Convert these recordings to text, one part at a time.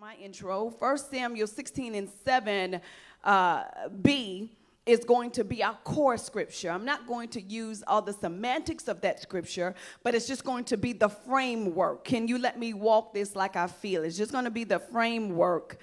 My intro. 1 Samuel 16 and 7 B is going to be our core scripture. I'm not going to use all the semantics of that scripture, but it's just going to be the framework. Can you let me walk this like I feel? It's just going to be the framework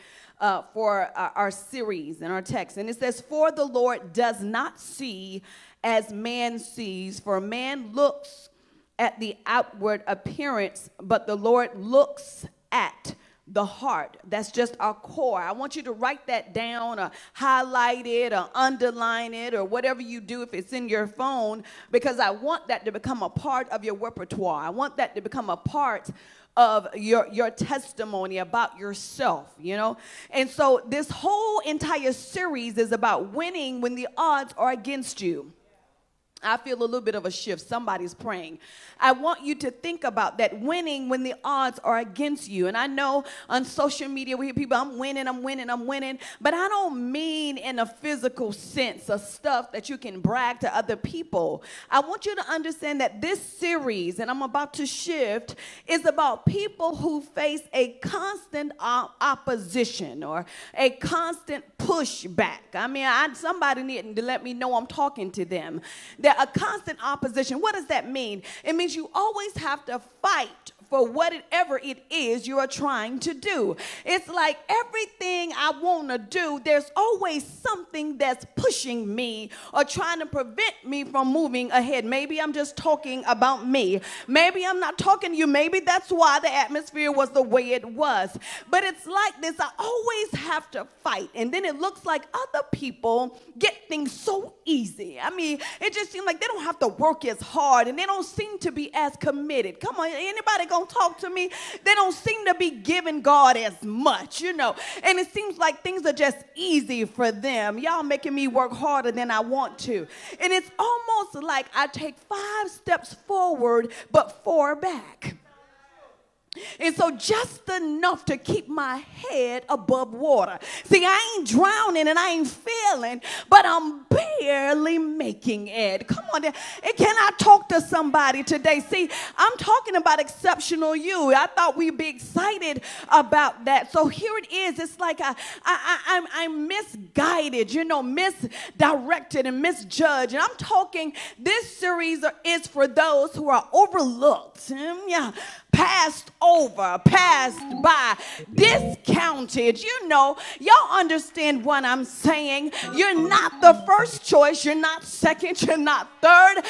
for our series and our text. And it says, "For the Lord does not see as man sees, for man looks at the outward appearance, but the Lord looks at the heart." That's just our core. I want you to write that down or highlight it or underline it or whatever you do if it's in your phone, because I want that to become a part of your repertoire. I want that to become a part of your testimony about yourself, you know. And so this whole entire series is about winning when the odds are against you. I feel a little bit of a shift. Somebody's praying. I want you to think about that, winning when the odds are against you. And I know on social media we hear people, I'm winning. But I don't mean in a physical sense of stuff that you can brag to other people. I want you to understand that this series, and I'm about to shift, is about people who face a constant opposition or a constant pushback. I mean, somebody needing to let me know I'm talking to them. A constant opposition. What does that mean? It means you always have to fight for whatever it is you are trying to do. It's like everything I want to do, there's always something that's pushing me or trying to prevent me from moving ahead. Maybe I'm just talking about me. Maybe I'm not talking to you. Maybe that's why the atmosphere was the way it was. But it's like this. I always have to fight. And then it looks like other people get things so easy. I mean, it just seems like they don't have to work as hard and they don't seem to be as committed. Come on, anybody gonna talk to me? They don't seem to be giving God as much, you know. And it seems like things are just easy for them. Y'all making me work harder than I want to. And it's almost like I take 5 steps forward but 4 back. And so just enough to keep my head above water. See, I ain't drowning and I ain't failing, but I'm barely making it. Come on, and can I talk to somebody today? See, I'm talking about exceptional you. I thought we'd be excited about that. So here it is. It's like I'm misguided, you know, misdirected and misjudged. And I'm talking, this series is for those who are overlooked. Yeah. Passed over, passed by, discounted. You know, y'all understand what I'm saying. You're not the first choice. You're not second. You're not third.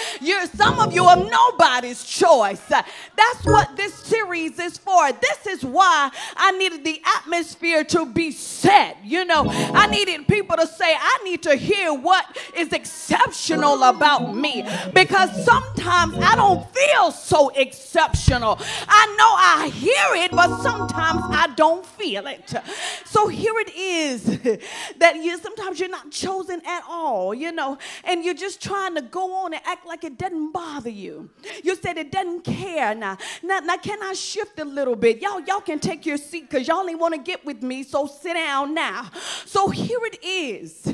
Some of you are nobody's choice. That's what this series is for. This is why I needed the atmosphere to be set. You know, I needed people to say, I need to hear what is exceptional about me, because sometimes I don't feel so exceptional. I know I hear it, but sometimes I don't feel it. So here it is that sometimes you're not chosen at all, you know, and you're just trying to go on and act like it doesn't bother you. You said it doesn't care. Now can I shift a little bit? Y'all can take your seat because y'all ain't want to get with me, so sit down now. So here it is.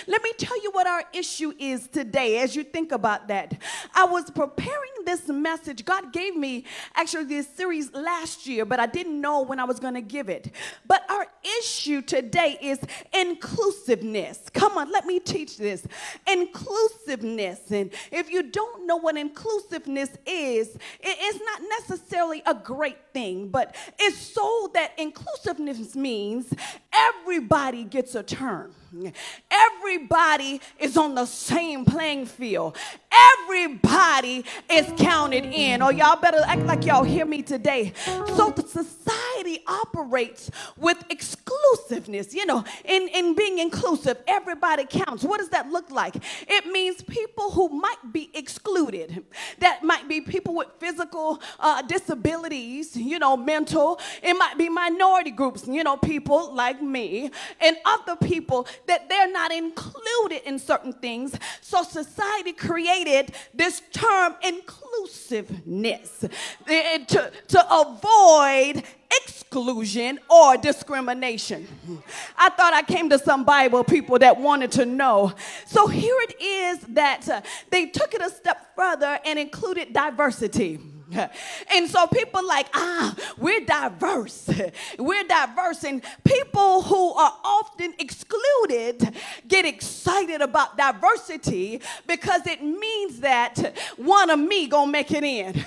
Let me tell you what our issue is today as you think about that. I was preparing this message. God gave me actually this series last year, but I didn't know when I was going to give it. But our issue today is inclusiveness. Come on, let me teach this. Inclusiveness. And if you don't know what inclusiveness is, it's not necessarily a great thing, but it's so that inclusiveness means everybody gets a turn. Everybody is on the same playing field. Everybody is counted in. Oh, y'all better act like y'all hear me today. So the society operates with exclusiveness, you know, in being inclusive. Everybody counts. What does that look like? It means people who might be excluded. That might be people with physical disabilities, you know, mental. It might be minority groups, you know, people like me and other people that they're not included in certain things. So society created this term inclusiveness to avoid exclusion or discrimination. I thought I came to some Bible people that wanted to know. So here it is that they took it a step further and included diversity. And so people like, we're diverse. We're diverse. And people who are often excluded get excited about diversity because it means that one of me gonna make it in.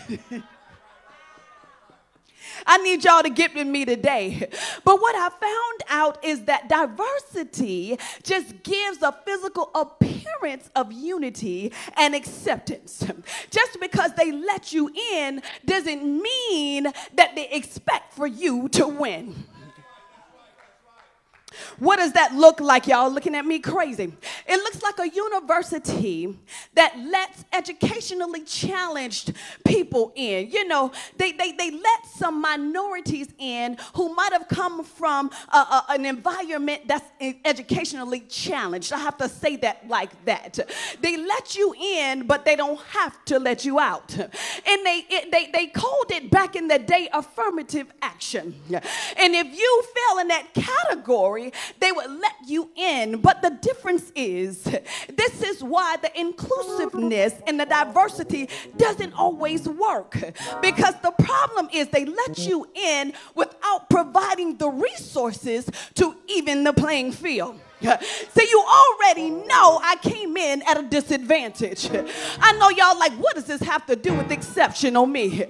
I need y'all to get with me today. But what I found out is that diversity just gives a physical appearance of unity and acceptance. Just because they let you in doesn't mean that they expect for you to win. What does that look like, y'all? Looking at me crazy. It looks like a university that lets educationally challenged people in. You know, they let some minorities in who might have come from an environment that's educationally challenged. I have to say that like that. They let you in, but they don't have to let you out. And they called it back in the day affirmative action. And if you fell in that category, they would let you in. But the difference is, this is why the inclusiveness and the diversity doesn't always work. Because the problem is they let you in without providing the resources to even the playing field. So you already know I came in at a disadvantage. I know y'all like, what does this have to do with exceptional me?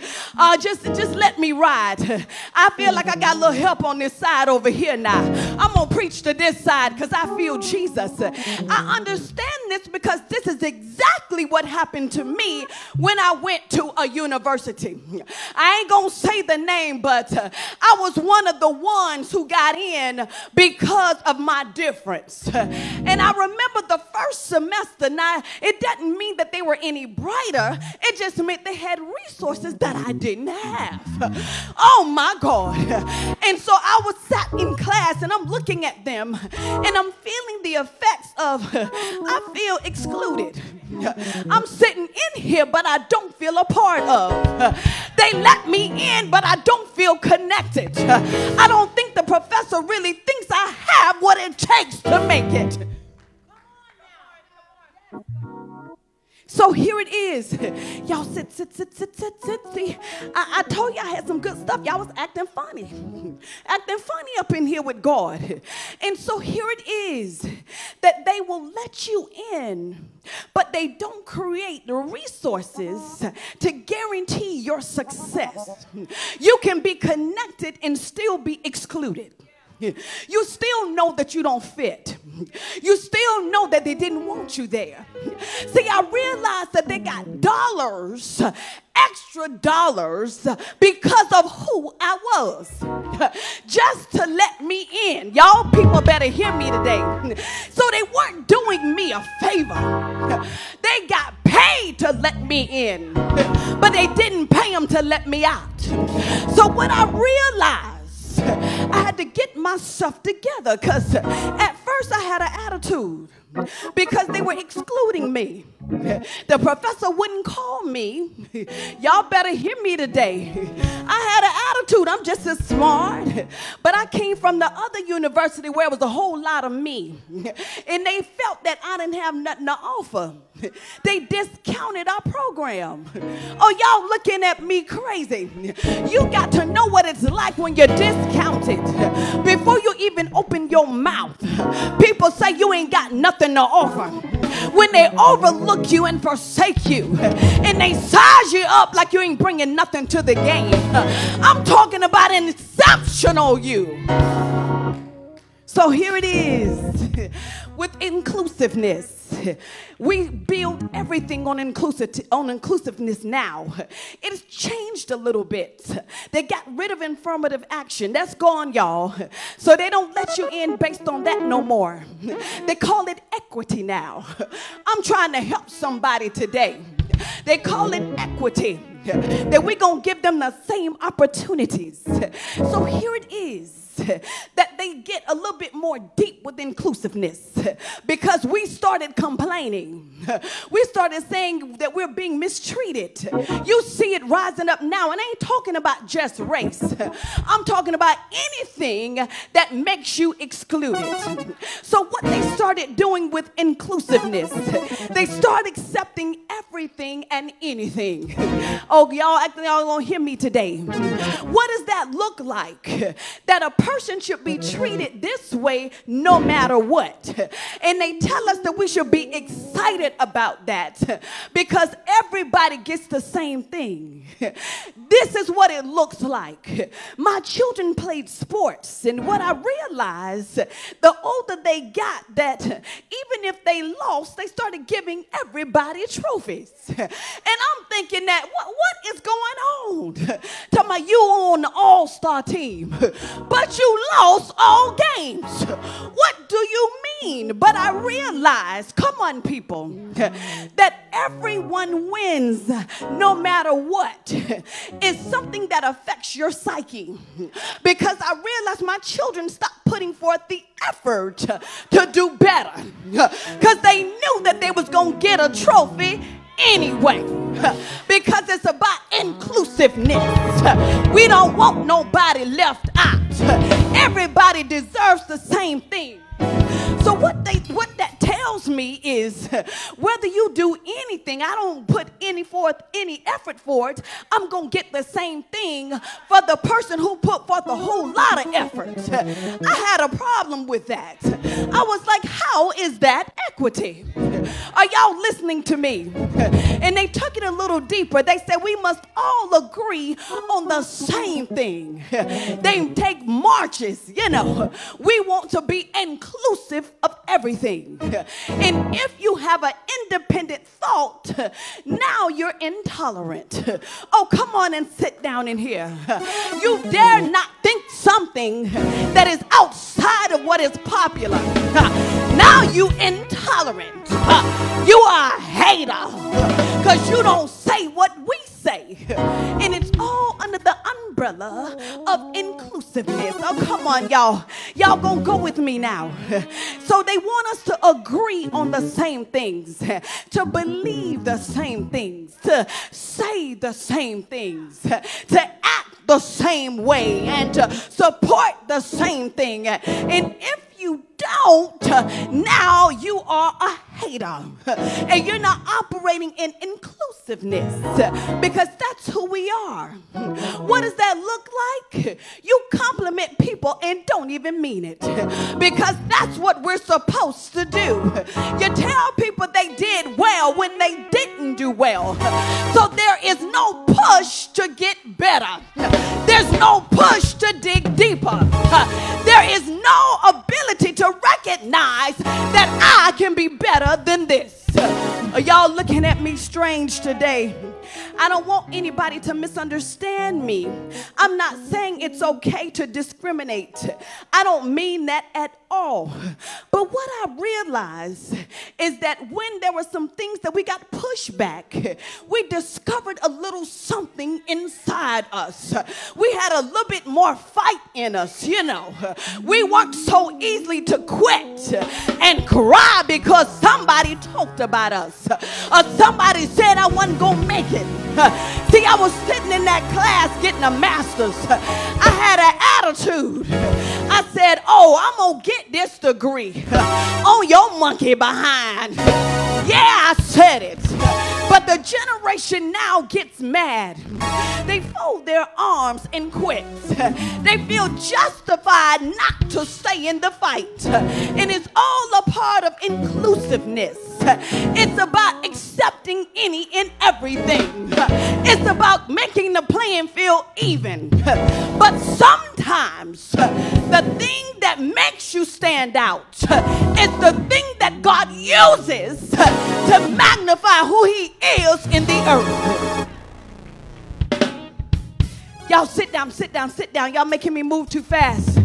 Just let me ride. I feel like I got a little help on this side over here now. I'm going to preach to this side because I feel Jesus. I understand this because this is exactly what happened to me when I went to a university. I ain't going to say the name, but I was one of the ones who got in because of my difference. And I remember the first semester. Now, it doesn't mean that they were any brighter. It just meant they had resources that I didn't have. Oh, my God. And so I was sat in class, and I'm looking at them, and I'm feeling the effects of, I feel excluded. I'm sitting in here, but I don't feel a part of. They let me in, but I don't feel connected. I don't think the professor really thinks I have what it takes to make it. So here it is. Y'all sit. See, I told you I had some good stuff. Y'all was acting funny. Acting funny up in here with God. And so here it is that they will let you in, but they don't create the resources to guarantee your success. You can be connected and still be excluded. You still know that you don't fit. You still know that they didn't want you there. See, I realized that they got dollars, extra dollars, because of who I was. Just to let me in. Y'all people better hear me today. So they weren't doing me a favor. They got paid to let me in, but they didn't pay them to let me out. So what I realized, I had to get myself together because at first I had an attitude because they were excluding me. The professor wouldn't call me. Y'all better hear me today. I had an attitude. I'm just as smart. But I came from the other university where it was a whole lot of me. And they felt that I didn't have nothing to offer. They discounted our program. Oh, y'all looking at me crazy. You got to know what it's like when you're discounted. Before you even open your mouth, people say you ain't got nothing to offer. When they overlook you and forsake you, and they size you up like you ain't bringing nothing to the game. I'm talking about an exceptional you. So here it is with inclusiveness. We build everything on inclusiveness now. It's changed a little bit. They got rid of affirmative action. That's gone, y'all. So they don't let you in based on that no more. They call it equity now. I'm trying to help somebody today. They call it equity. That we're going to give them the same opportunities. So here it is. that they get a little bit more deep with inclusiveness because we started complaining. We started saying that we're being mistreated. You see it rising up now, and I ain't talking about just race. I'm talking about anything that makes you excluded. So what they started doing with inclusiveness, they start accepting everything and anything. Oh, y'all don't hear me today. What does that look like? That a person should be treated this way no matter what. And they tell us that we should be excited about that because everybody gets the same thing. This is what it looks like. My children played sports, and what I realized, the older they got, that even if they lost, they started giving everybody trophies. And I'm thinking that, what is going on? Talking about you on the all-star team, but you lost all games. What do you mean? But I realized, come on people, that everyone wins no matter what. It's something that affects your psyche. Because I realized my children stopped putting forth the effort to do better. Because they knew that they was going to get a trophy anyway. Because it's about inclusiveness. We don't want nobody left out. Everybody deserves the same thing. So what that tells me is whether you do anything, I don't put any effort for it, I'm going to get the same thing for the person who put forth a whole lot of effort. I had a problem with that. I was like, how is that equity? Are y'all listening to me? And they took it a little deeper. They said we must all agree on the same thing. They take marches, We want to be inclusive of everything. And if you have an independent thought, now you're intolerant. Oh, come on and sit down in here. You dare not think something that is outside of what is popular. Now you intolerant. You are a hater because you don't say what we say. And it's all under the umbrella of inclusiveness. Oh, come on, y'all. Y'all gonna go with me now. So they want us to agree on the same things, to believe the same things, to say the same things, to act the same way, and to support the same thing. And if you don't, now you are a hater. And you're not operating in inclusiveness because that's who we are. What does that look like? You compliment people and don't even mean it because that's what we're supposed to do. You tell people they did well when they didn't do well. So there is no push to get better. There's no push to dig deeper. There is no ability to recognize that I can be better than this. Are y'all looking at me strange today? I don't want anybody to misunderstand me. I'm not saying it's okay to discriminate. I don't mean that at all. But what I realized is that when there were some things that we got pushed back, we discovered a little something inside us. We had a little bit more fight in us, We weren't so easily to quit and cry because somebody talked about us or somebody said I wasn't going to make it. See, I was sitting in that class getting a master's. I had an attitude. I said, I'm going to get this degree on your monkey behind. Yeah, I said it. But the generation now gets mad. They fold their arms and quit. They feel justified not to stay in the fight. And it's all a part of inclusiveness. It's about accepting any and everything. It's about making the playing field even. But sometimes the thing that makes you stand out is the thing that God uses to magnify who He is in the earth. Y'all sit down, sit down, sit down. Y'all making me move too fast.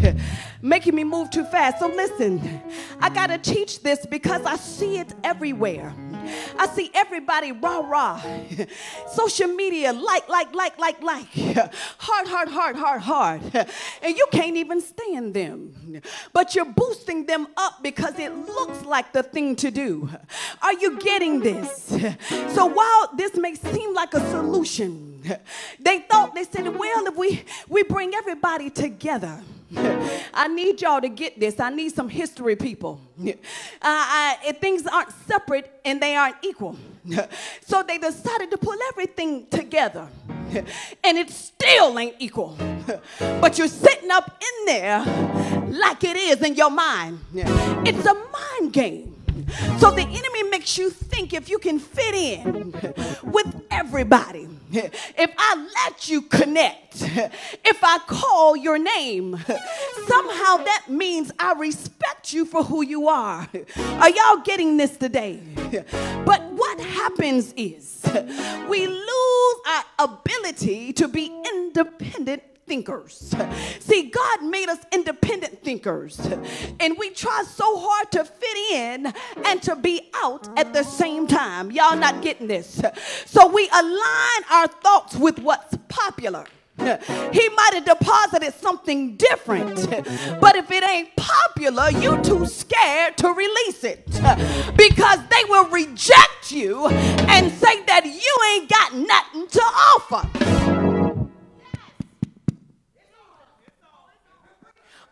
Making me move too fast. So listen, I got to teach this because I see it everywhere. I see everybody rah. Social media, like. Heart. and you can't even stand them. But you're boosting them up because it looks like the thing to do. Are you getting this? So while this may seem like a solution, they said, well, if we bring everybody together, I need y'all to get this. I need some history people. Things aren't separate and they aren't equal. So they decided to pull everything together. And it still ain't equal. But you're sitting up in there like it is in your mind. It's a mind game. So the enemy makes you think if you can fit in with everybody, if I let you connect, if I call your name, somehow that means I respect you for who you are. Are y'all getting this today? But what happens is we lose our ability to be independent thinkers. See, God made us independent thinkers, and we try so hard to fit in and to be out at the same time. Y'all not getting this? So we align our thoughts with what's popular. He might have deposited something different, but if it ain't popular, you too scared to release it because they will reject you and say that you ain't got nothing to offer.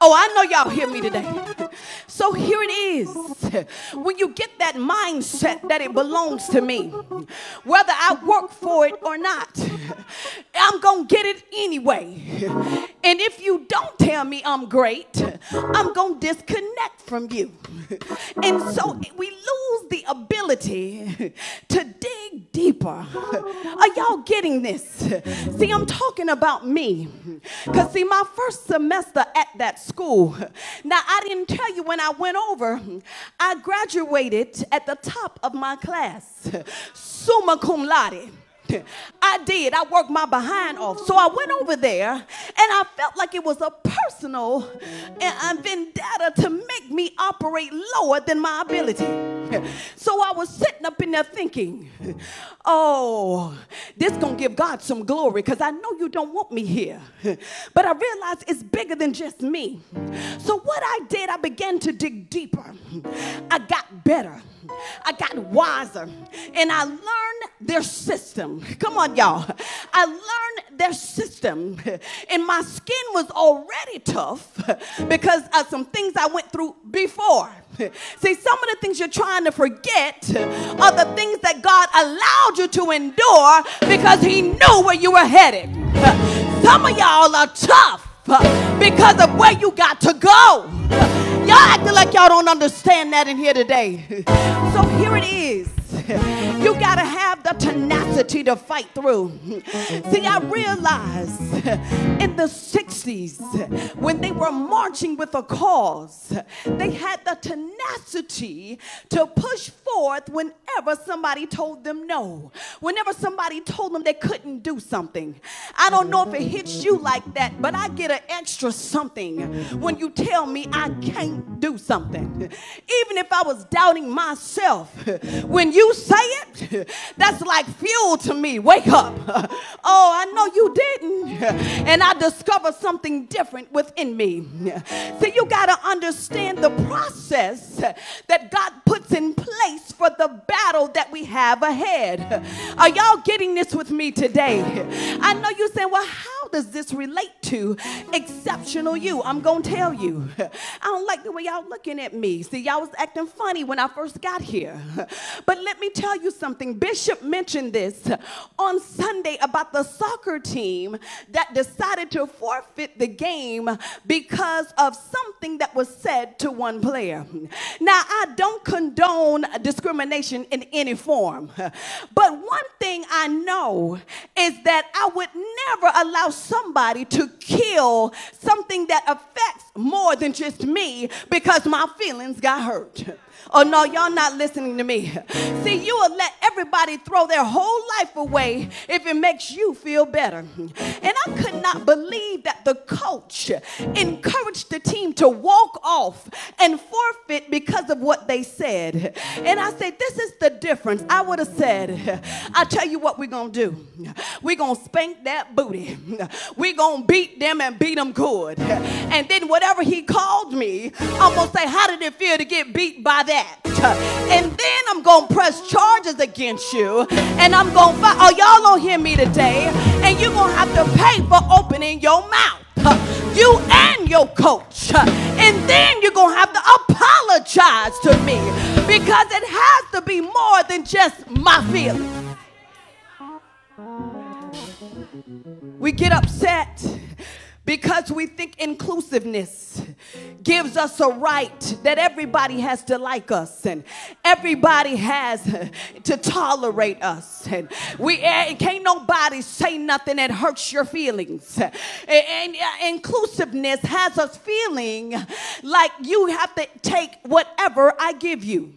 Oh, I know y'all hear me today. So here it is. When you get that mindset that it belongs to me, whether I work for it or not, I'm going to get it anyway. And if you don't tell me I'm great, I'm going to disconnect from you. And so we lose the ability to dig deeper. Are y'all getting this? See, I'm talking about me. Because see, my first semester at that school, now I didn't tell you when I went over, I graduated at the top of my class, summa cum laude. I did. I worked my behind off. So I went over there and I felt like it was a personal vendetta to make me operate lower than my ability. So I was sitting up in there thinking, oh, this gonna give God some glory because I know you don't want me here. But I realized it's bigger than just me. So what I did, I began to dig deeper. I got better. I got wiser, and I learned their system. Come on, y'all. I learned their system, and my skin was already tough because of some things I went through before. See, some of the things you're trying to forget are the things that God allowed you to endure because he knew where you were headed. Some of y'all are tough because of where you got to go. Y'all acting like y'all don't understand that in here today. So here it is. You got to have the tenacity to fight through. See, I realized in the 60s when they were marching with a cause, they had the tenacity to push forth whenever somebody told them no. Whenever somebody told them they couldn't do something. I don't know if it hits you like that, but I get an extra something when you tell me I can't do something. Even if I was doubting myself, when you say it, that's like fuel to me. Wake up. Oh, I know you didn't. And I discovered something different within me. So you got to understand the process that God puts in place for the battle that we have ahead. Are y'all getting this with me today? I know you're saying, well, how does this relate to exceptional you? I'm going to tell you. I don't like the way y'all looking at me. See, y'all was acting funny when I first got here. But let me tell you something. Bishop mentioned this on Sunday about the soccer team that decided to forfeit the game because of something that was said to one player. Now, I don't condone discrimination in any form, but one thing I know is that I would never allow somebody to kill something that affects more than just me because my feelings got hurt. Oh no, y'all not listening to me. See, you will let everybody throw their whole life away if it makes you feel better. And I could not believe that the coach encouraged the team to walk off and forfeit because of what they said. And I said, this is the difference. I would have said, I tell you what we're going to do. We're going to spank that booty. We're going to beat them and beat them good. And then whatever he called me, I'm going to say, how did it feel to get beat by that? And then I'm going to press charges against you. And I'm going to fight. Oh, y'all don't hear me today. And you're going to have to pay for opening your mouth. You and your coach. And then you're going to have to apologize to me. Because it has to be more than just my feelings. We get upset because we think inclusiveness gives us a right that everybody has to like us and everybody has to tolerate us. And can't nobody say nothing that hurts your feelings. And inclusiveness has us feeling like you have to take whatever I give you.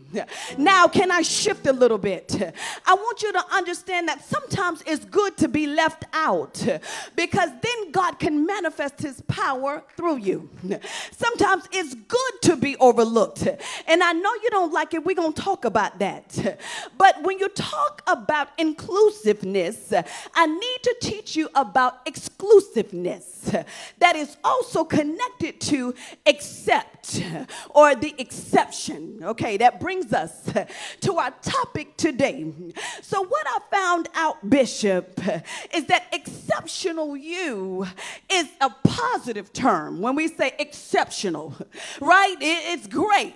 Now, can I shift a little bit? I want you to understand that sometimes it's good to be left out because then God can manifest his power through you. Sometimes it's good to be overlooked. And I know you don't like it. We're going to talk about that. But when you talk about inclusiveness, I need to teach you about exclusiveness that is also connected to accept or the exception. Okay, that brings us to our topic today. So what I found out, Bishop, is that exceptional you is a positive term. When we say exceptional, right? It's great.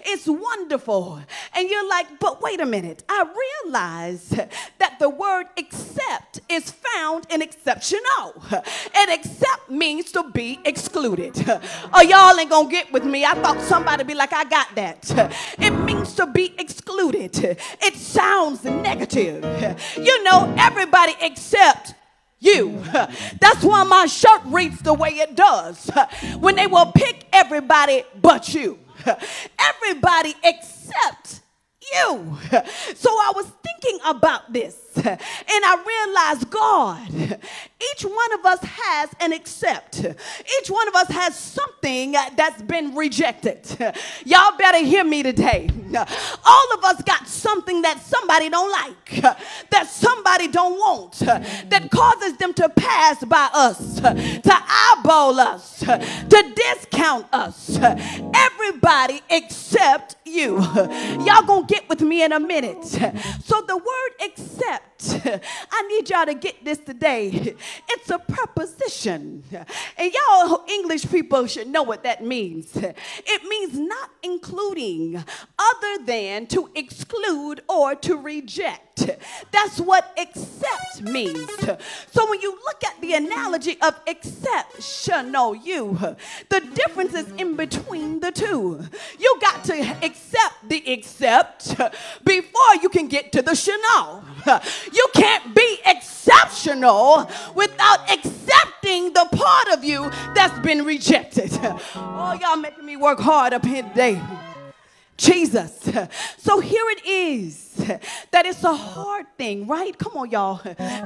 It's wonderful. And you're like, but wait a minute. I realize that the word accept is found in exceptional. And accept means to be excluded. Oh, y'all ain't gonna get with me. I thought somebody be like, I got that. It means to be excluded. It sounds negative. You know, everybody except you. That's why my shirt reads the way it does. When they will pick everybody but you. Everybody except you. So I was thinking about this and I realized, God, each one of us has an accept. Each one of us has something that's been rejected. Y'all better hear me today. All of us got something that somebody don't like, that somebody don't want, that causes them to pass by us, to eyeball us, to discount us. Everybody except you. Y'all gonna get with me in a minute. So the word accept, I need y'all to get this today. It's a preposition. And y'all English people should know what that means. It means not including, other than to exclude or to reject. That's what accept means. So when you look at the analogy of exceptional you, the difference is in between the two. You got to accept the accept before you can get to the chanel. You can't be exceptional without accepting the part of you that's been rejected. Oh, y'all making me work hard up here today. Jesus. So here it is, that it's a hard thing, right? Come on, y'all.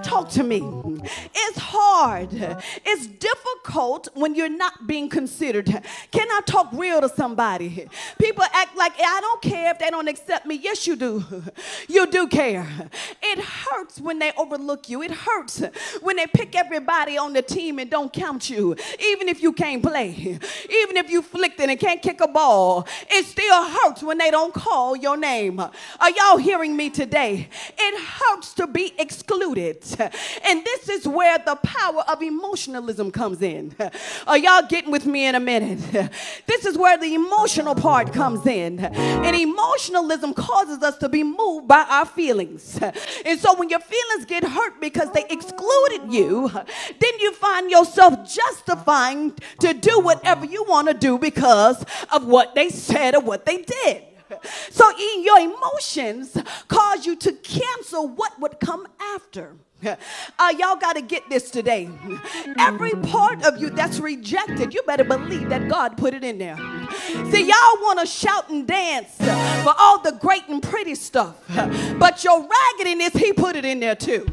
Talk to me. It's hard. It's difficult when you're not being considered. Can I talk real to somebody? People act like, I don't care if they don't accept me. Yes, you do. You do care. It hurts when they overlook you. It hurts when they pick everybody on the team and don't count you. Even if you can't play. Even if you flicked it and can't kick a ball. It still hurts when they don't call your name. Are y'all hearing me today? It hurts to be excluded. And this is where the power of emotionalism comes in. Are y'all getting with me in a minute? This is where the emotional part comes in. And emotionalism causes us to be moved by our feelings. And so when your feelings get hurt because they excluded you, then you find yourself justifying to do whatever you want to do because of what they said or what they did. So your emotions cause you to cancel what would come after. Y'all got to get this today. Every part of you that's rejected, you better believe that God put it in there. See, y'all want to shout and dance for all the great and pretty stuff, but your raggediness, he put it in there too.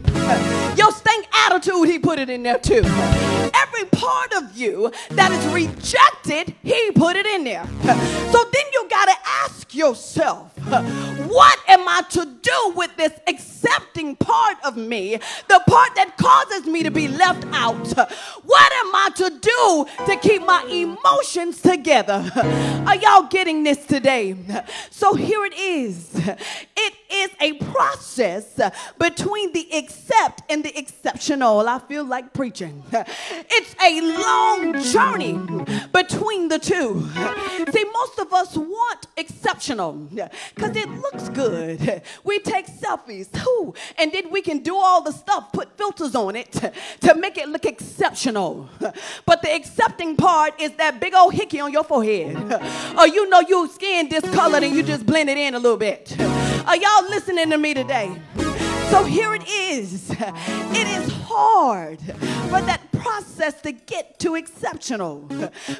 Your stink attitude, he put it in there too. Every part of you that is rejected, he put it in there. So then you got to ask yourself, what am I to do with this accepting part of me, the part that causes me to be left out? What am I to do to keep my emotions together? Are y'all getting this today? So here it is. It is a process between the accept and the exceptional. I feel like preaching. It's a long journey between the two. See, most of us want exceptional because it looks good. We take selfies, and then we can do all the stuff, put filters on it to make it look exceptional. But the accepting part is that big old hickey on your forehead. Or you know your skin discolored and you just blend it in a little bit. Are y'all listening to me today? So here it is. It is hard for that process to get to exceptional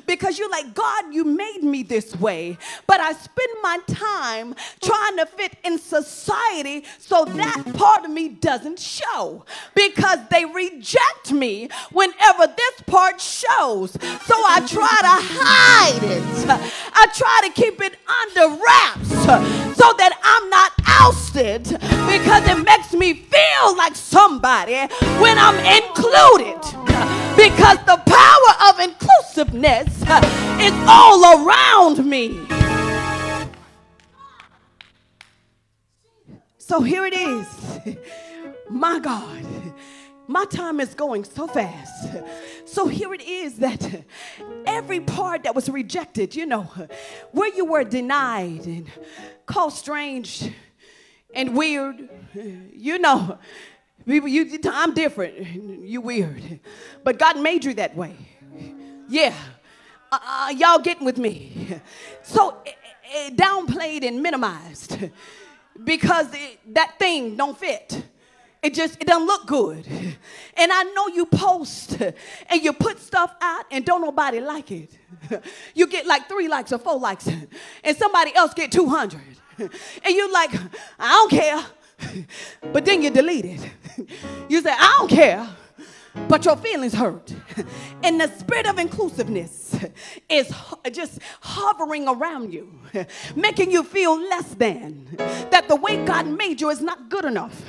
because you're like, God, you made me this way, but I spend my time trying to fit in society so that part of me doesn't show because they reject me whenever this part shows. So I try to hide it. I try to keep it under wraps so that I'm not ousted because it makes me feel like somebody when I'm included. Because the power of inclusiveness is all around me. So here it is. My God, my time is going so fast. So here it is that every part that was rejected, you know, where you were denied and called strange and weird, you know, I'm different. You weird. But God made you that way. Yeah. Y'all getting with me? So downplayed and minimized because that thing don't fit. It doesn't look good. And I know you post and you put stuff out and don't nobody like it. You get like 3 likes or 4 likes and somebody else get 200. And you're like, I don't care. But then you delete it. You say, I don't care, but your feelings hurt. And the spirit of inclusiveness is just hovering around you, making you feel less than, that the way God made you is not good enough.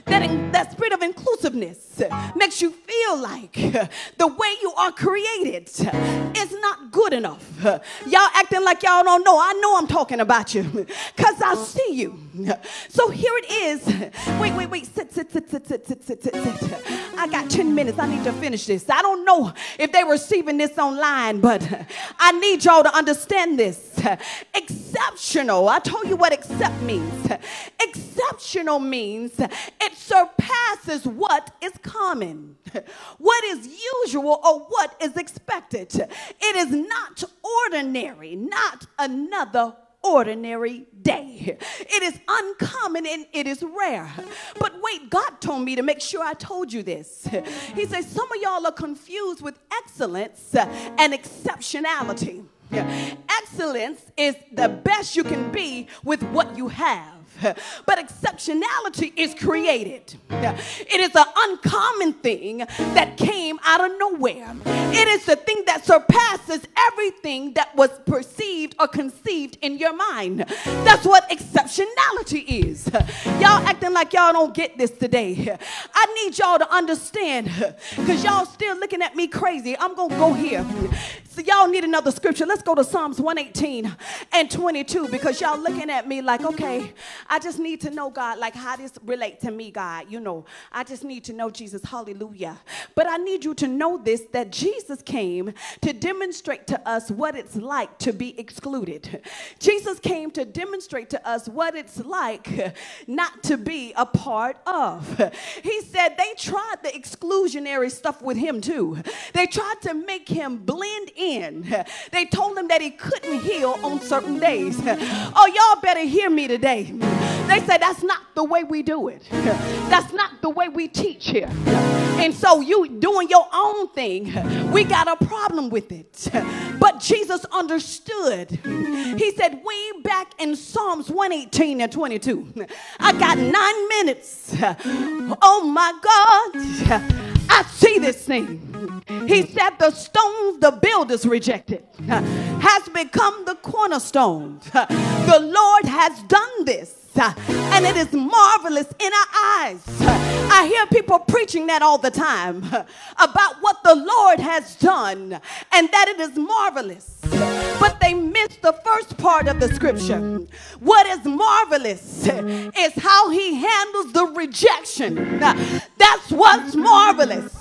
That spirit of inclusiveness makes you feel like the way you are created is not good enough. Y'all acting like y'all don't know. I know I'm talking about you because I see you. So here it is. Wait. Sit. I got 10 minutes. I need to finish this. I don't know if they're receiving this online, but I need y'all to understand this. Exceptional. I told you what accept means. Exceptional means it surpasses what is common, what is usual, or what is expected. It is not ordinary, not another ordinary day. It is uncommon and it is rare. But wait, God told me to make sure I told you this. He says some of y'all are confused with excellence and exceptionality. Excellence is the best you can be with what you have. But exceptionality is created. It is an uncommon thing that came out of nowhere. It is the thing that surpasses everything that was perceived or conceived in your mind. That's what exceptionality is. Y'all acting like y'all don't get this today. I need y'all to understand because y'all still looking at me crazy. I'm going to go here. So y'all need another scripture. Let's go to Psalms 118 and 22 because y'all looking at me like, okay, I just need to know, God, like how this relate to me, God. You know, I just need to know Jesus. Hallelujah. But I need you to know this, that Jesus came to demonstrate to us what it's like to be excluded. Jesus came to demonstrate to us what it's like not to be a part of. He said they tried the exclusionary stuff with him too. They tried to make him blend in. They told him that he couldn't heal on certain days. Oh, y'all better hear me today. They said that's not the way we do it. That's not the way we teach here. And so you doing your own thing, we got a problem with it. But Jesus understood. He said way back in Psalms 118 and 22, I got 9 minutes. Oh my God, I see this thing. He said the stones the builders rejected has become the cornerstone. The Lord has done this. And it is marvelous in our eyes. I hear people preaching that all the time about what the Lord has done and that it is marvelous. But they miss the first part of the scripture. What is marvelous is how he handles the rejection. That's what's marvelous.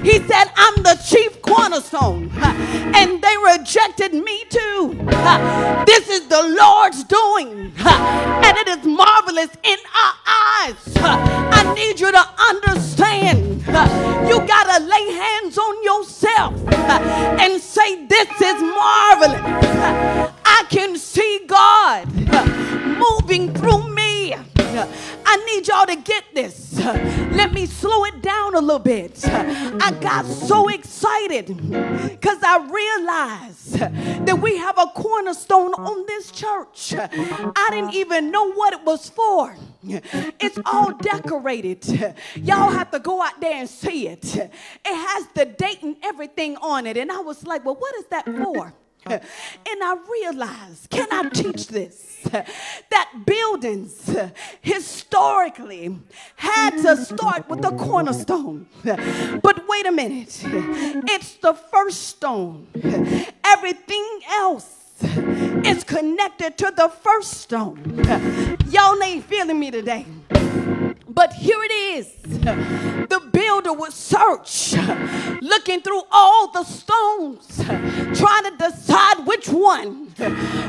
He said, I'm the chief cornerstone, and they rejected me too. This is the Lord's doing, and it is marvelous in our eyes. I need you to understand. You got to lay hands on yourself and say, this is marvelous. I can see God moving through me. I need y'all to get this. Let me slow it down a little bit. I got so excited because I realized that we have a cornerstone on this church. I didn't even know what it was for. It's all decorated. Y'all have to go out there and see it. It has the date and everything on it. And I was like, well, what is that for? And I realized, can I teach this? That buildings historically had to start with the cornerstone. But wait a minute, it's the first stone. Everything else is connected to the first stone. Y'all ain't feeling me today. But here it is. The builder would search, looking through all the stones, trying to decide which one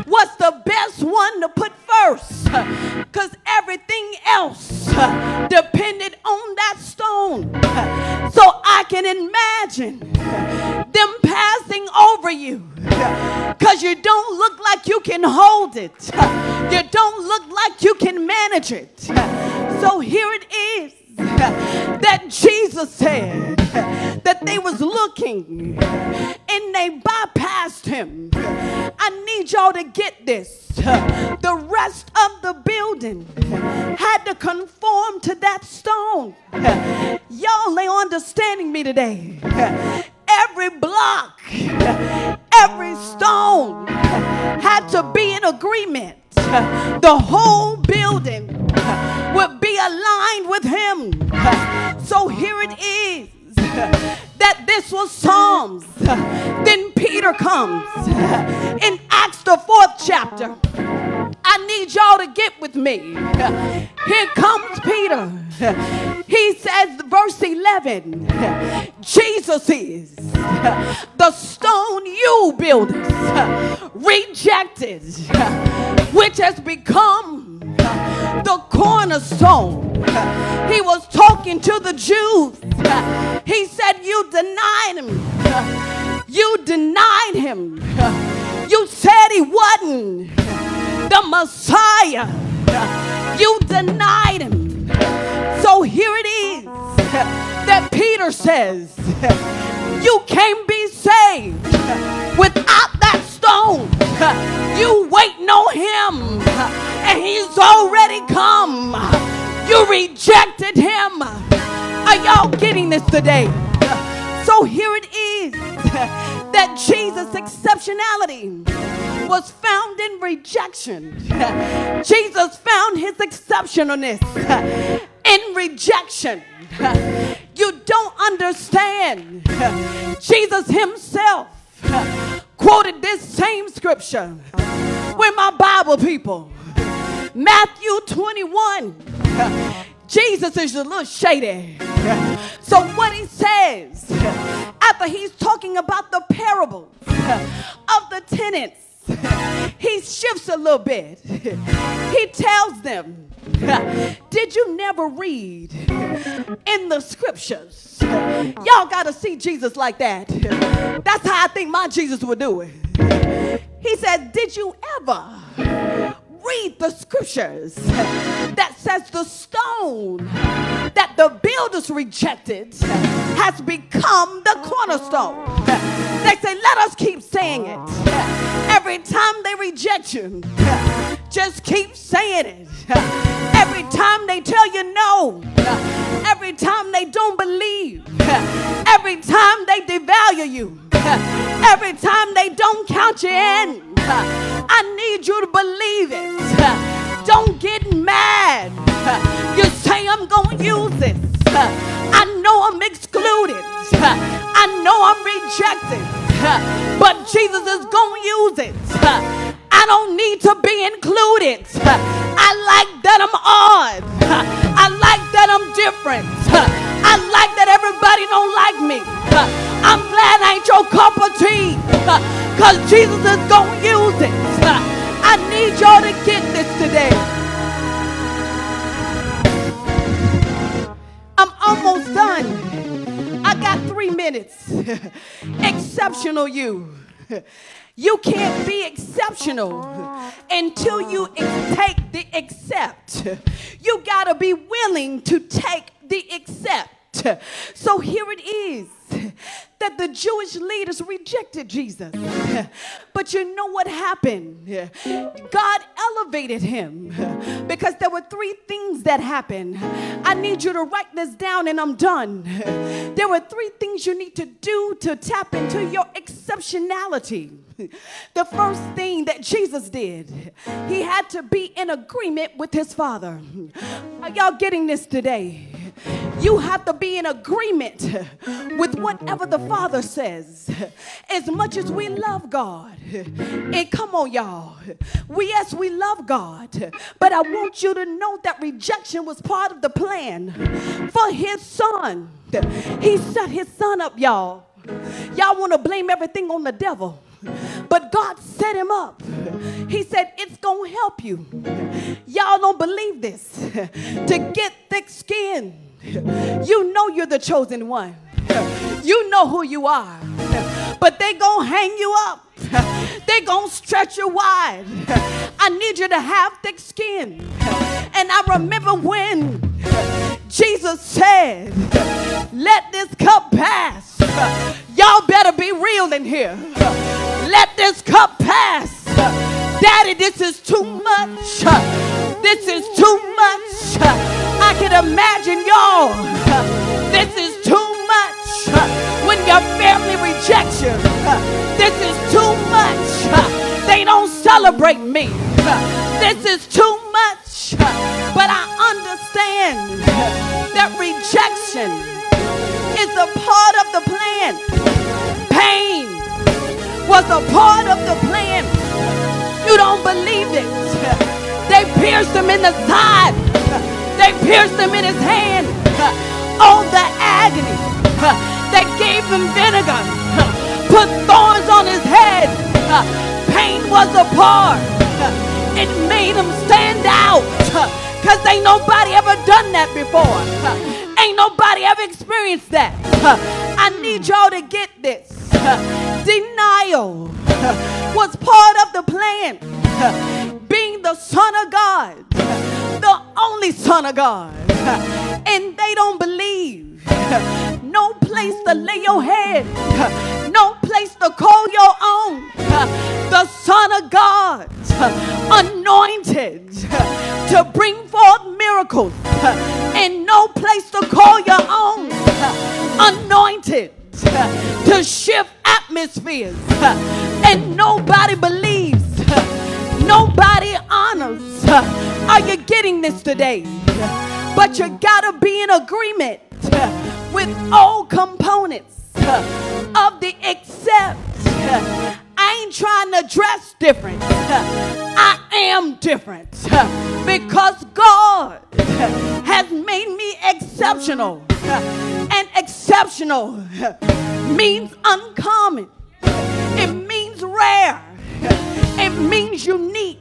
was the best one to put first, because everything else depended on that stone. So I can imagine them passing over you because you don't look like you can hold it. You don't look like you can manage it. So here it is that Jesus said that they was looking and they bypassed him. I need y'all to get this. The rest of the building had to conform to that stone. Y'all ain't understanding me today. Every block, every stone had to be in agreement. The whole building would be aligned with him. So here it is that this was Psalms. Then Peter comes in Acts the 4th chapter. I need y'all to get with me. Here comes Peter. He says, verse 11, Jesus is the stone you builders rejected, which has become the cornerstone. He was talking to the Jews. He said, you denied him. You denied him. You said he wasn't the Messiah. You denied him. So here it is that Peter says, you can't be saved without that stone. You waiting on him, and he's already come. You rejected him. Are y'all getting this today? So here it is that Jesus' exceptionality was found in rejection. Jesus found his exceptionalness in rejection. You don't understand. Jesus himself quoted this same scripture. Where my Bible people? Matthew 21. Jesus is a little shady. So what he says, after he's talking about the parables of the tenants, he shifts a little bit. He tells them, did you never read in the scriptures? Y'all got to see Jesus like that. That's how I think my Jesus would do it. He said, did you ever read the scriptures that says the stone that the builders rejected has become the cornerstone? They say, let us keep saying it. Every time they reject you, just keep saying it. Every time they tell you no, every time they don't believe, every time they devalue you, every time they don't count you in, I need you to believe it. Don't get mad. You say, I'm going to use this. I know I'm excluded. I know I'm rejected. But Jesus is going to use it. I don't need to be included. I like that I'm odd. I like that I'm different. I like that everybody don't like me. I'm glad I ain't your cup of tea, because Jesus is going to use it. I need y'all to get this today. I'm almost done. I got 3 minutes. Exceptional you. You can't be exceptional until you take the accept. You got to be willing to take the accept. So here it is that the Jewish leaders rejected Jesus. But you know what happened? God elevated him because there were 3 things that happened. I need you to write this down and I'm done. There were 3 things you need to do to tap into your exceptionality. The first thing that Jesus did, he had to be in agreement with his Father. Are y'all getting this today? You have to be in agreement with whatever the Father says. As much as we love God, and come on y'all, yes, we love God, but I want you to know that rejection was part of the plan for his son. He set his son up, y'all. Y'all want to blame everything on the devil, but God set him up. He said, it's going to help you. Y'all don't believe this. To get thick skin, you know you're the chosen one. You know who you are. But they going to hang you up. They going to stretch you wide. I need you to have thick skin. And I remember when Jesus said, let this cup pass. Y'all better be real in here. Let this cup pass. Daddy, this is too much. This is too much. I can imagine y'all. This is too much. When your family rejects you, this is too much. They don't celebrate me. This is too much. But I understand that rejection is a part of the plan. Pain was a part of the plan. You don't believe it. They pierced him in the side. They pierced him in his hand. Oh, the agony. They gave him vinegar. Put thorns on his head. Pain was a part. It made him stand out. Because ain't nobody ever done that before. Ain't nobody ever experienced that. I need y'all to get this. Denial was part of the plan. Being the Son of God, the only Son of God, and they don't believe. No place to lay your head, no place to call your own. The Son of God, anointed to bring forth miracles, and no place to call your own. Anointed to shift atmospheres, and nobody believes, nobody honors. Are you getting this today? But you gotta be in agreement with all components of the accept. I ain't trying to dress different. I am different because God has made me exceptional. And exceptional means uncommon. It means rare. It means unique.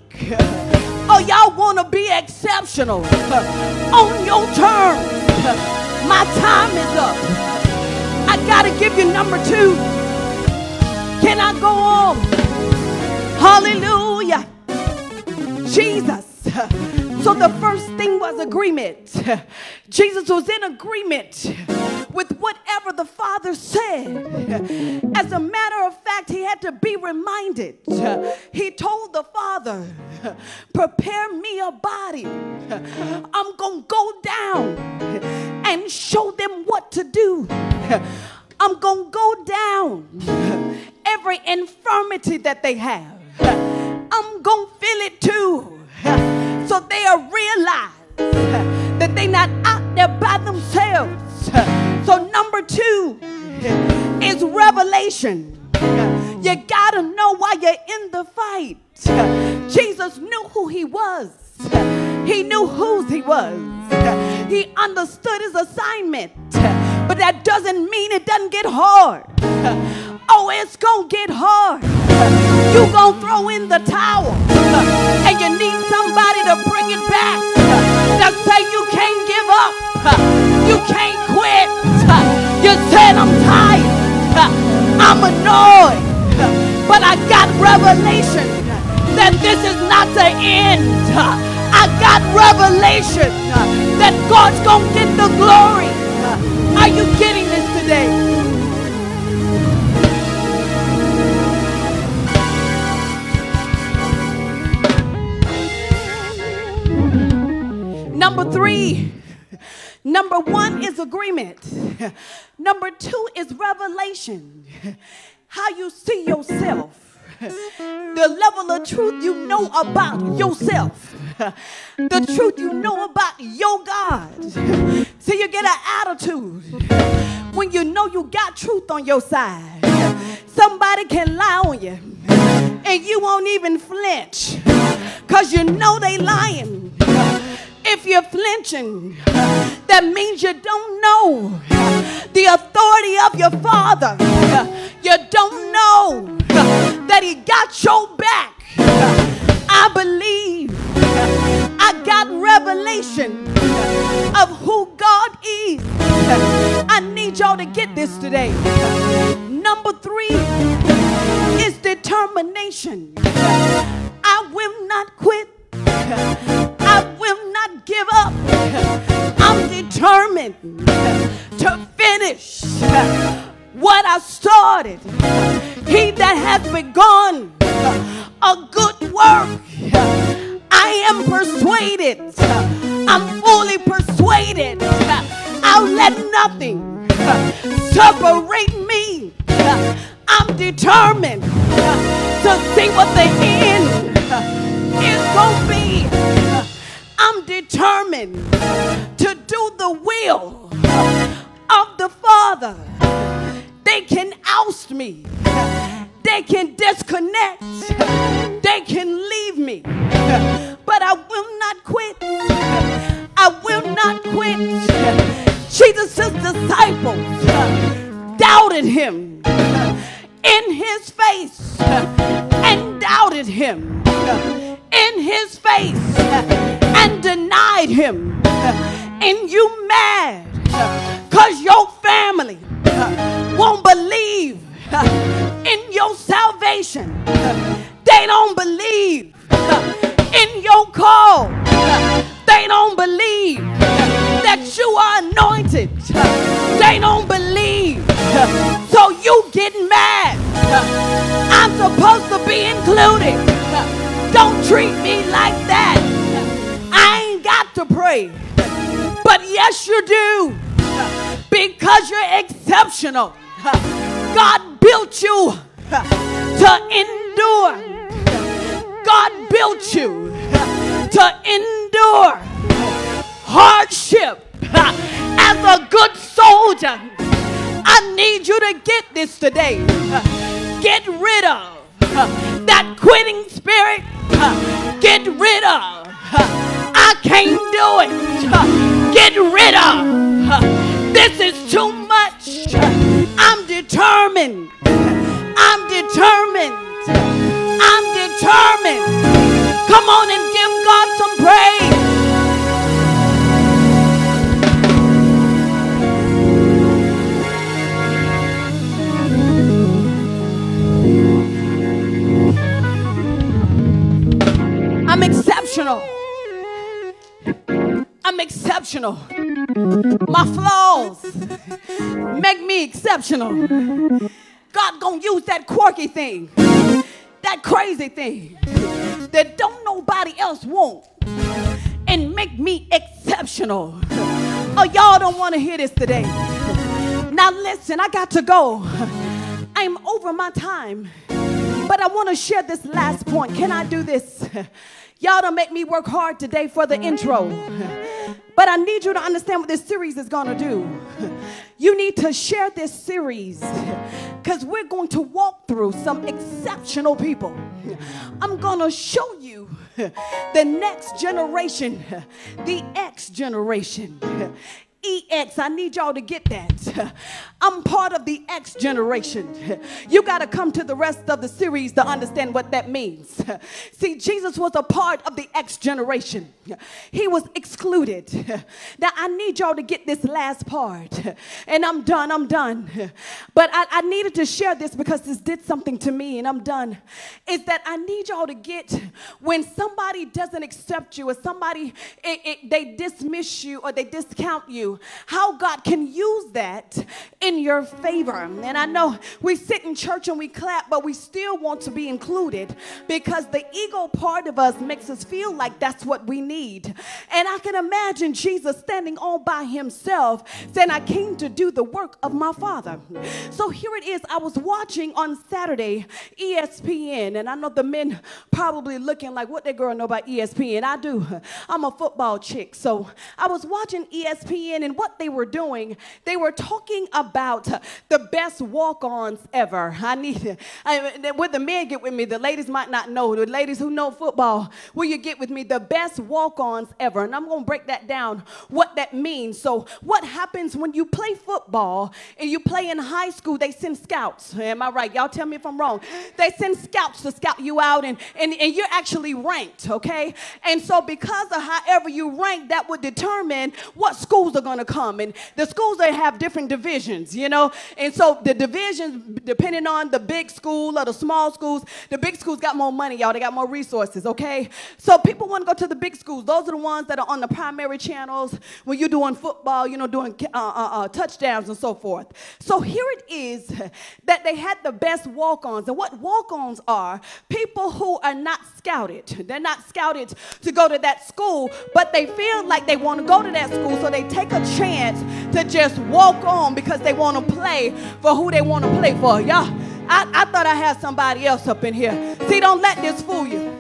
Oh, y'all want to be exceptional on your terms. My time is up. I got to give you number 2. Can I go on? Hallelujah. Jesus. So the first thing was agreement. Jesus was in agreement with whatever the Father said. As a matter of fact, he had to be reminded. He told the Father, prepare me a body. I'm going to go down and show them what to do. I'm going to go down every infirmity that they have. I'm going to feel it too. So they'll realize that they're not out there by themselves. So number 2 is revelation. You gotta know why you're in the fight. Jesus knew who he was. He knew whose he was. He understood his assignment. But that doesn't mean it doesn't get hard. Oh, it's gonna get hard. You gonna throw in the towel, and you need somebody to bring it back. That say you can't give up, you can't quit. You said I'm tired, I'm annoyed, but I got revelation that this is not the end. I got revelation that God's gonna get the glory. Are you getting this today? Number 3. Number 1 is agreement. Number 2 is revelation. How you see yourself. The level of truth you know about yourself. The truth you know about your God. So you get an attitude when you know you got truth on your side. Somebody can lie on you and you won't even flinch because you know they lying. If you're flinching, that means you don't know the authority of your Father. You don't know that he got your back. I believe I got revelation of who God is. I need y'all to get this today. Number 3 is determination. I will not quit. I will not give up. I'm determined to finish what I started. He that has begun a good work, I am persuaded. I'm fully persuaded. I'll let nothing separate me. I'm determined to see what the end is going to be. I'm determined to do the will of the Father. They can oust me. They can disconnect. They can leave me. But I will not quit. I will not quit. Jesus' disciples doubted him in his face and doubted him in his face and denied him. And you mad because your family won't believe in your salvation. They don't believe in your call. They don't believe that you are anointed. They don't believe. So you get mad. I'm supposed to be included. Don't treat me like that. I ain't got to pray. But yes, you do. Because you're exceptional. God built you to endure. God built you to endure hardship. As a good soldier, I need you to get this today. Get rid of that quitting spirit. Get rid of. I can't do it. Get rid of. This is too much. I'm determined. I'm determined. I'm determined. Come on and give God some praise. I'm exceptional. I'm exceptional. My flaws make me exceptional. God gonna use that quirky thing, that crazy thing that don't nobody else want, and make me exceptional. Oh, y'all don't want to hear this today. Now listen, I got to go. I'm over my time, but I want to share this last point. Can I do this? Y'all don't make me work hard today for the intro, but I need you to understand what this series is going to do. You need to share this series because we're going to walk through some exceptional people. I'm going to show you the next generation, the X generation. EX, I need y'all to get that. I'm part of the X generation. You got to come to the rest of the series to understand what that means. See, Jesus was a part of the X generation. He was excluded. Now, I need y'all to get this last part. And I'm done. But I needed to share this because this did something to me, and I'm done. Is that I need y'all to get when somebody doesn't accept you, or somebody, they dismiss you, or they discount you, how God can use that in your favor. And I know we sit in church and we clap, but we still want to be included because the ego part of us makes us feel like that's what we need. And I can imagine Jesus standing all by himself saying, I came to do the work of my Father. So here it is. I was watching on Saturday ESPN, and I know the men probably looking like, what that girl know about ESPN? I do. I'm a football chick. So I was watching ESPN, and what they were doing, they were talking about the best walk-ons ever. Where the men get with me, the ladies might not know. The ladies who know football, will you get with me? The best walk-ons ever. And I'm going to break that down, what that means. So what happens when you play football and you play in high school? They send scouts. Am I right? Y'all tell me if I'm wrong. They send scouts to scout you out, and you're actually ranked, okay? And so because of however you rank, that would determine what schools are going to come. And the schools, they have different divisions, you know? And so the divisions, depending on the big school or the small schools, the big schools got more money, y'all. They got more resources, okay? So people want to go to the big schools. Those are the ones that are on the primary channels when you're doing football, you know, doing touchdowns and so forth. So here it is that they had the best walk-ons. And what walk-ons are, people who are not scouted. They're not scouted to go to that school, but they feel like they want to go to that school, so they take a chance to just walk on because they want to play for who they want to play for. Y'all, I thought I had somebody else up in here. See, don't let this fool you.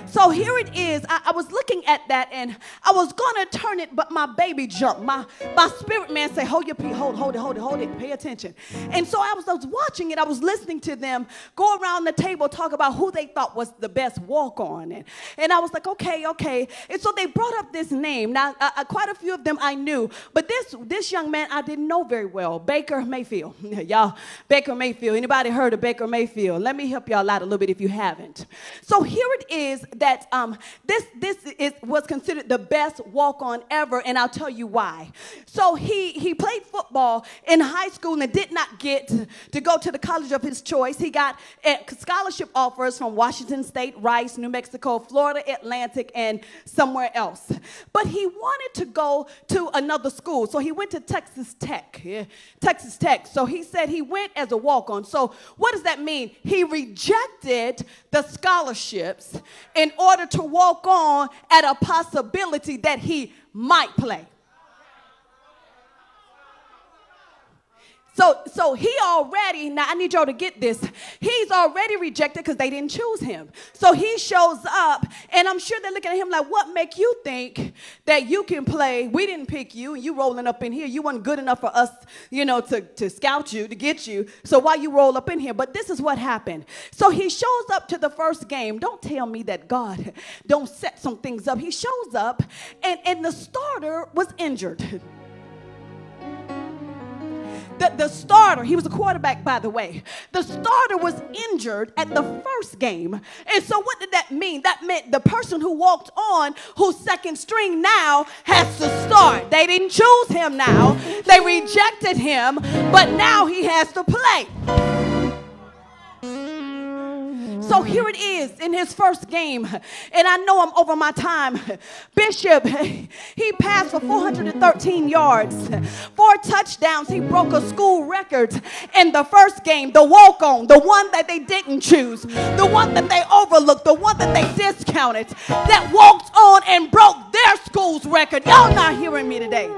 So here it is. I was looking at that, and I was going to turn it, but my baby jumped. My spirit man said, hold your pee, hold it, pay attention. And so I was watching it. I was listening to them go around the table, talk about who they thought was the best walk-on. And I was like, okay. And so they brought up this name. Now, quite a few of them I knew, but this young man I didn't know very well, Baker Mayfield. Y'all, Baker Mayfield. Anybody heard of Baker Mayfield? Let me help y'all out a little bit if you haven't. So here it is that this was considered the best walk-on ever, and I'll tell you why. So he played football in high school and did not get to go to the college of his choice. He got scholarship offers from Washington State, Rice, New Mexico, Florida Atlantic, and somewhere else. But he wanted to go to another school, so he went to Texas Tech. Yeah, Texas Tech. So he said he went as a walk-on. So what does that mean? He rejected the scholarships in order to walk on at a possibility that he might play. So he already, now I need y'all to get this, he's already rejected because they didn't choose him. So he shows up, and I'm sure they're looking at him like, what make you think that you can play? We didn't pick you, and you rolling up in here. You weren't good enough for us, to scout you, to get you. So why you roll up in here? But this is what happened. So he shows up to the first game. Don't tell me that God don't set some things up. He shows up, and the starter was injured. The starter, he was a quarterback, by the way. The starter was injured at the first game. And so what did that mean? That meant the person who walked on, who's second string now, has to start. They didn't choose him now. They rejected him, but now he has to play. So here it is in his first game, and I know I'm over my time. Bishop, he passed for 413 yards, 4 touchdowns. He broke a school record in the first game, the walk-on, the one that they didn't choose, the one that they overlooked, the one that they discounted, that walked on and broke their school's record. Y'all not hearing me today.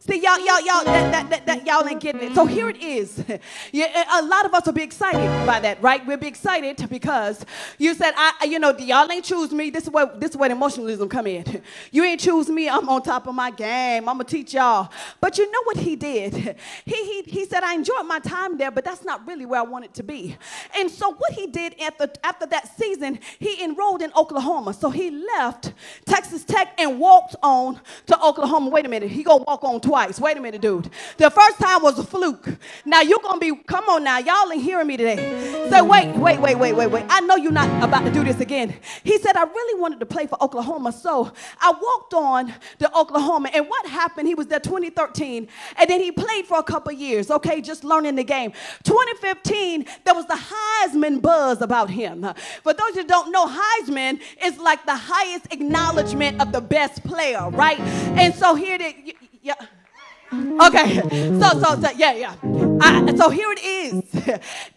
See, y'all ain't getting it. So here it is. A lot of us will be excited by that, right? We'll be excited because you said, y'all ain't choose me. This is where emotionalism come in. You ain't choose me. I'm on top of my game. I'm going to teach y'all. But you know what he did? He said, I enjoyed my time there, but that's not really where I wanted to be. And so what he did after that season, he enrolled in Oklahoma. So he left Texas Tech and walked on to Oklahoma. Wait a minute. He go walk on twice. Wait a minute, dude. The first time was a fluke. Now you're going to be, come on now. Y'all ain't hearing me today. Say, wait. I know you're not about to do this again. He said, I really wanted to play for Oklahoma. So I walked on to Oklahoma. And what happened? He was there 2013. And then he played for a couple years. Okay, just learning the game. 2015, there was the Heisman buzz about him. For those who don't know, Heisman is like the highest acknowledgement of the best player, right? And so here it is. Yeah. Okay, so here it is,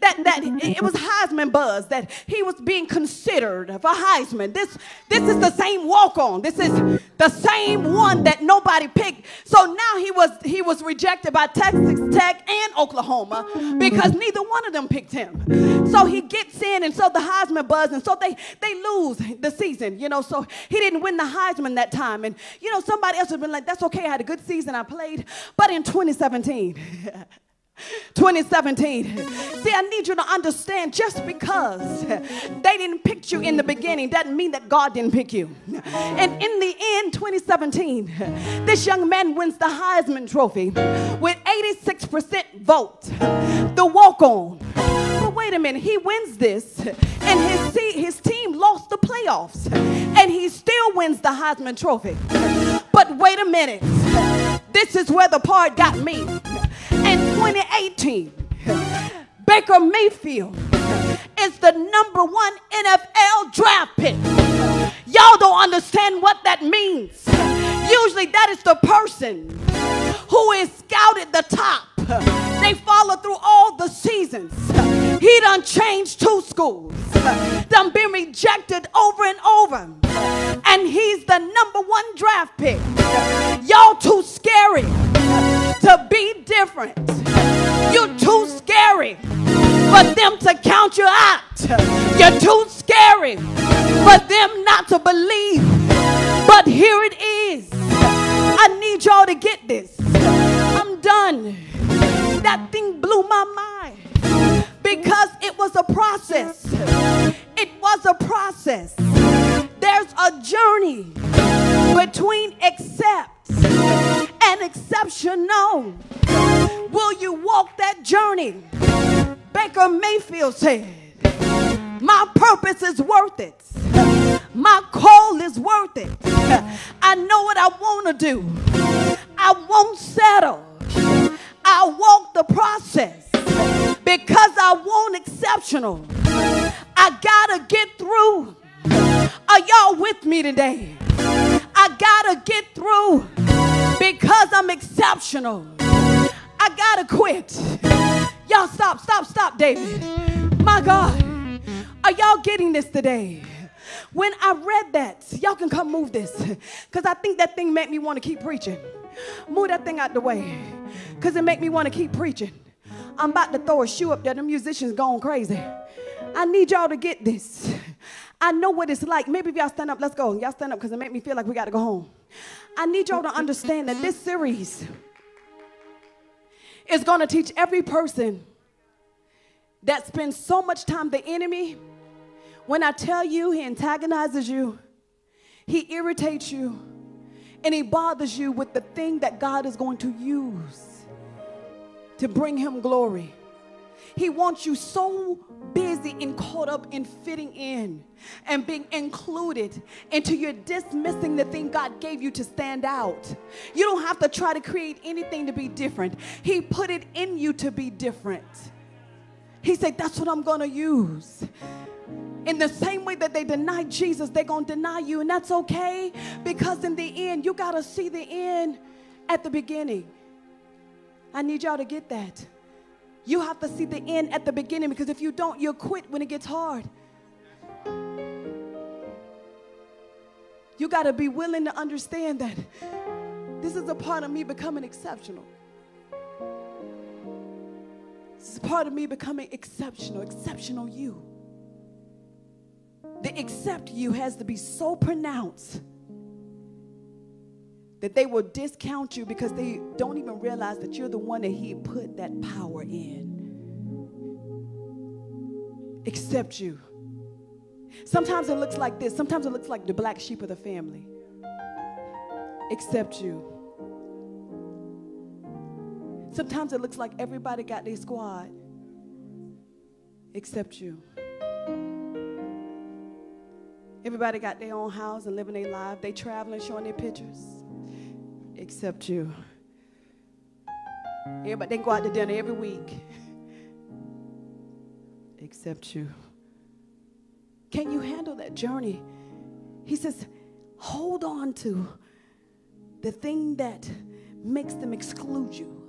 that it was Heisman buzz, that he was being considered for Heisman. This is the same walk-on. This is the same one that nobody picked. So now he was rejected by Texas Tech and Oklahoma because neither one of them picked him. So he gets in, and so the Heisman buzz, and so they lose the season, so he didn't win the Heisman that time. And, somebody else would have been like, that's okay, I had a good season, I played. But in 2017, see, I need you to understand, just because they didn't pick you in the beginning doesn't mean that God didn't pick you. And in the end, 2017, this young man wins the Heisman Trophy with 86% vote, the walk-on. But wait a minute, he wins this, and his team lost the playoffs, and he still wins the Heisman Trophy. But wait a minute, this is where the part got me. In 2018, Baker Mayfield is the #1 NFL draft pick. Y'all don't understand what that means. Usually that is the person who is scouted the top. They follow through all the seasons. He done changed 2 schools, done been rejected over and over, and he's the #1 draft pick. Y'all too scary to be different. You're too scary for them to count you out. You're too scary for them not to believe. But here it is. I need y'all to get this. I'm done. That thing blew my mind because it was a process. It was a process. There's a journey between accept and exceptional. Will you walk that journey? Baker Mayfield said, my purpose is worth it. My call is worth it. I know what I want to do. I won't settle. I walk the process because I want exceptional. I gotta get through. Are y'all with me today? I gotta get through because I'm exceptional. I gotta quit. Y'all stop, David. My God, are y'all getting this today? When I read that, y'all can come move this, because I think that thing made me want to keep preaching. Move that thing out the way. because it make me want to keep preaching. I'm about to throw a shoe up there. The musicians going crazy. I need y'all to get this. I know what it's like. Maybe if y'all stand up, let's go. Y'all stand up because it make me feel like we got to go home. I need y'all to understand that this series is going to teach every person that spends so much time, the enemy, when I tell you he antagonizes you, he irritates you, and he bothers you with the thing that God is going to use to bring him glory. He wants you so busy and caught up in fitting in and being included until you're dismissing the thing God gave you to stand out. You don't have to try to create anything to be different. He put it in you to be different. He said, that's what I'm going to use. In the same way that they denied Jesus, they're going to deny you. And that's okay, because in the end, you got to see the end at the beginning. I need y'all to get that. You have to see the end at the beginning, because if you don't, you'll quit when it gets hard. You got to be willing to understand that this is a part of me becoming exceptional. This is part of me becoming exceptional you. The except you has to be so pronounced that they will discount you because they don't even realize that you're the one that he put that power in. Accept you. Sometimes it looks like this. Sometimes it looks like the black sheep of the family. Accept you. Sometimes it looks like everybody got their squad. Accept you. Everybody got their own house and living their life. They traveling, showing their pictures. Except you. Everybody, they go out to dinner every week. Except you. Can you handle that journey? He says, hold on to the thing that makes them exclude you.